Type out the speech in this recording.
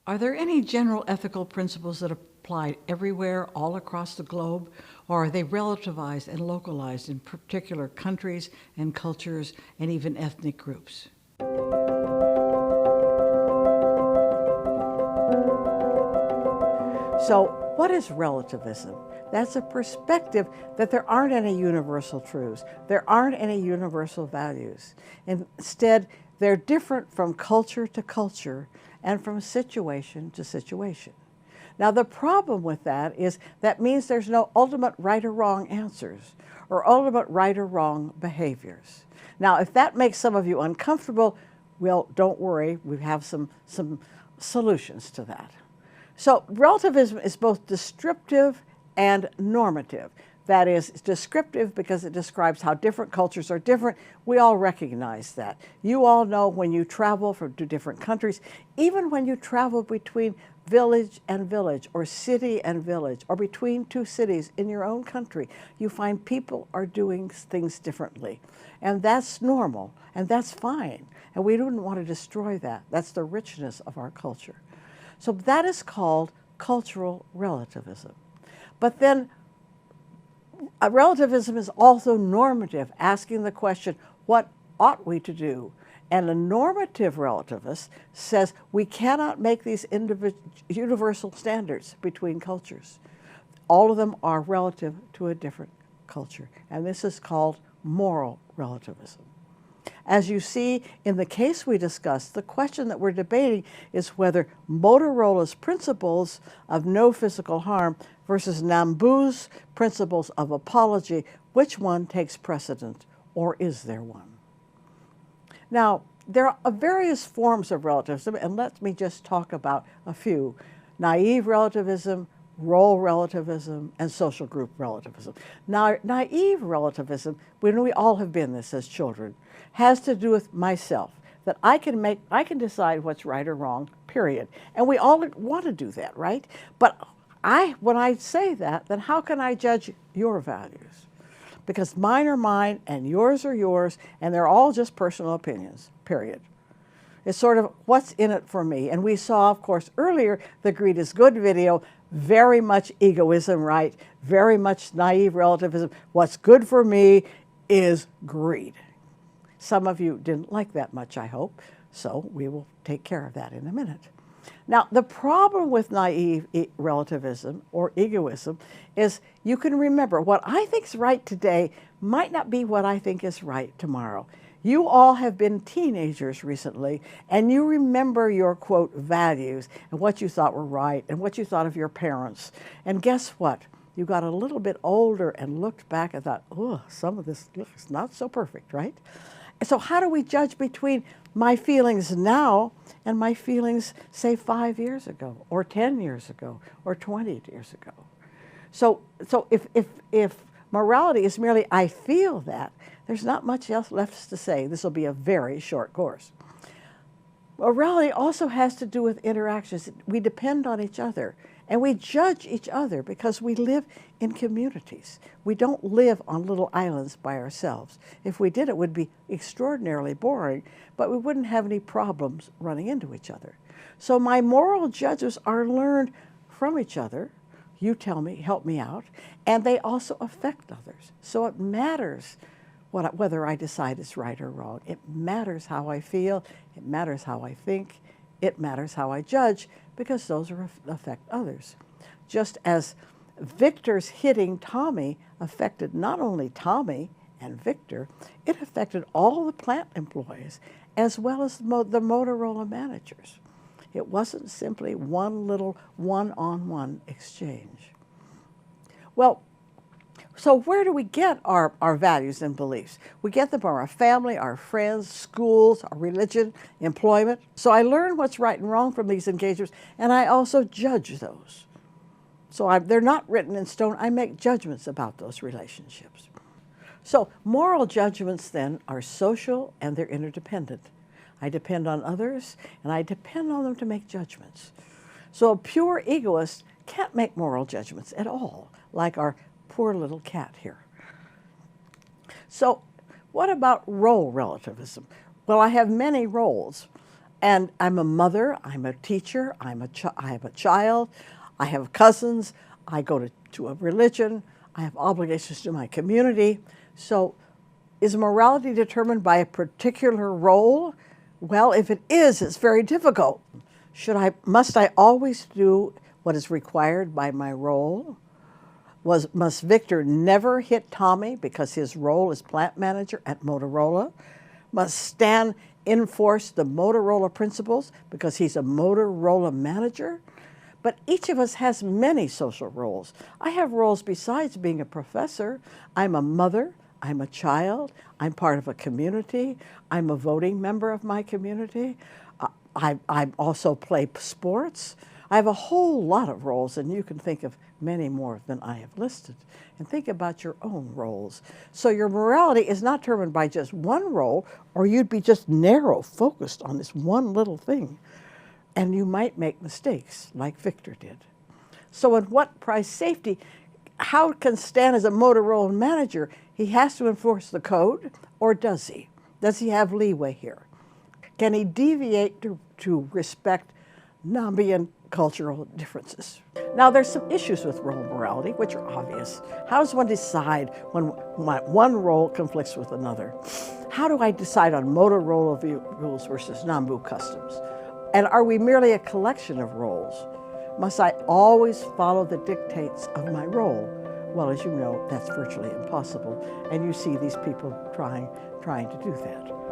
Are there any general ethical principles that apply everywhere, all across the globe, or are they relativized and localized in particular countries and cultures and even ethnic groups? So, what is relativism? That's a perspective that there aren't any universal truths, there aren't any universal values. Instead, they're different from culture to culture and from situation to situation. Now, the problem with that is that means there's no ultimate right or wrong answers or ultimate right or wrong behaviors. Now, if that makes some of you uncomfortable, well, don't worry, we have some solutions to that. So relativism is both descriptive and normative. That is, it's descriptive because it describes how different cultures are different. We all recognize that. You all know when you travel to different countries, even when you travel between village and village, or city and village, or between two cities in your own country, you find people are doing things differently. And that's normal, and that's fine. And we don't want to destroy that. That's the richness of our culture. So that is called cultural relativism. But then relativism is also normative, asking the question, what ought we to do? And a normative relativist says we cannot make these universal standards between cultures. All of them are relative to a different culture. And this is called moral relativism. As you see in the case we discussed, the question that we're debating is whether Motorola's principles of no physical harm versus Nambu's principles of apology, which one takes precedent, or is there one? Now, there are various forms of relativism, and let me just talk about a few. Naive relativism, role relativism, and social group relativism. Now, naive relativism, when we all have been this as children, has to do with myself, that I can decide what's right or wrong, period. And we all want to do that, right? But when I say that, then how can I judge your values? Because mine are mine and yours are yours, and they're all just personal opinions, period. It's sort of what's in it for me. And we saw, of course, earlier, the greed is good video, very much egoism, right? Very much naive relativism. What's good for me is greed. Some of you didn't like that much, I hope, so we will take care of that in a minute. Now, the problem with naive relativism or egoism is you can remember what I think is right today might not be what I think is right tomorrow. You all have been teenagers recently, and you remember your, quote, values and what you thought were right and what you thought of your parents. And guess what? You got a little bit older and looked back and thought, oh, some of this looks not so perfect, right? So how do we judge between my feelings now and my feelings, say, 5 years ago, or 10 years ago, or 20 years ago? So if morality is merely I feel that, there's not much else left to say. This will be a very short course. Morality also has to do with interactions. We depend on each other, and we judge each other because we live in communities. We don't live on little islands by ourselves. If we did, it would be extraordinarily boring, but we wouldn't have any problems running into each other. So my moral judgments are learned from each other. You tell me, help me out, and they also affect others. So it matters whether I decide it's right or wrong. It matters how I feel, it matters how I think, it matters how I judge, because those affect others. Just as Victor's hitting Tommy affected not only Tommy and Victor, it affected all the plant employees as well as the Motorola managers. It wasn't simply one little one-on-one exchange. Well, so where do we get our values and beliefs? We get them from our family, our friends, schools, our religion, employment. So I learn what's right and wrong from these engagements, and I also judge those. So they're not written in stone. I make judgments about those relationships. So moral judgments then are social and they're interdependent. I depend on others, and I depend on them to make judgments. So a pure egoist can't make moral judgments at all, like our poor little cat here. So what about role relativism? Well, I have many roles. And I'm a mother, I'm a teacher, I have a child, I have cousins, I go to a religion, I have obligations to my community. So is morality determined by a particular role? Well, if it is, it's very difficult. Must I always do what is required by my role? Must Victor never hit Tommy because his role is plant manager at Motorola? Must Stan enforce the Motorola principles because he's a Motorola manager? But each of us has many social roles. I have roles besides being a professor. I'm a mother, I'm a child, I'm part of a community, I'm a voting member of my community, I also play sports. I have a whole lot of roles, and you can think of many more than I have listed. And think about your own roles. So your morality is not determined by just one role, or you'd be just narrow focused on this one little thing. And you might make mistakes, like Victor did. So at what price safety? How can Stan as a Motorola manager? He has to enforce the code, or does he? Does he have leeway here? Can he deviate to respect Nambian cultural differences? Now, there's some issues with role morality, which are obvious. How does one decide when one role conflicts with another? How do I decide on Motorola rules versus Nambu customs? And are we merely a collection of roles? Must I always follow the dictates of my role? Well, as you know, that's virtually impossible. And you see these people trying to do that.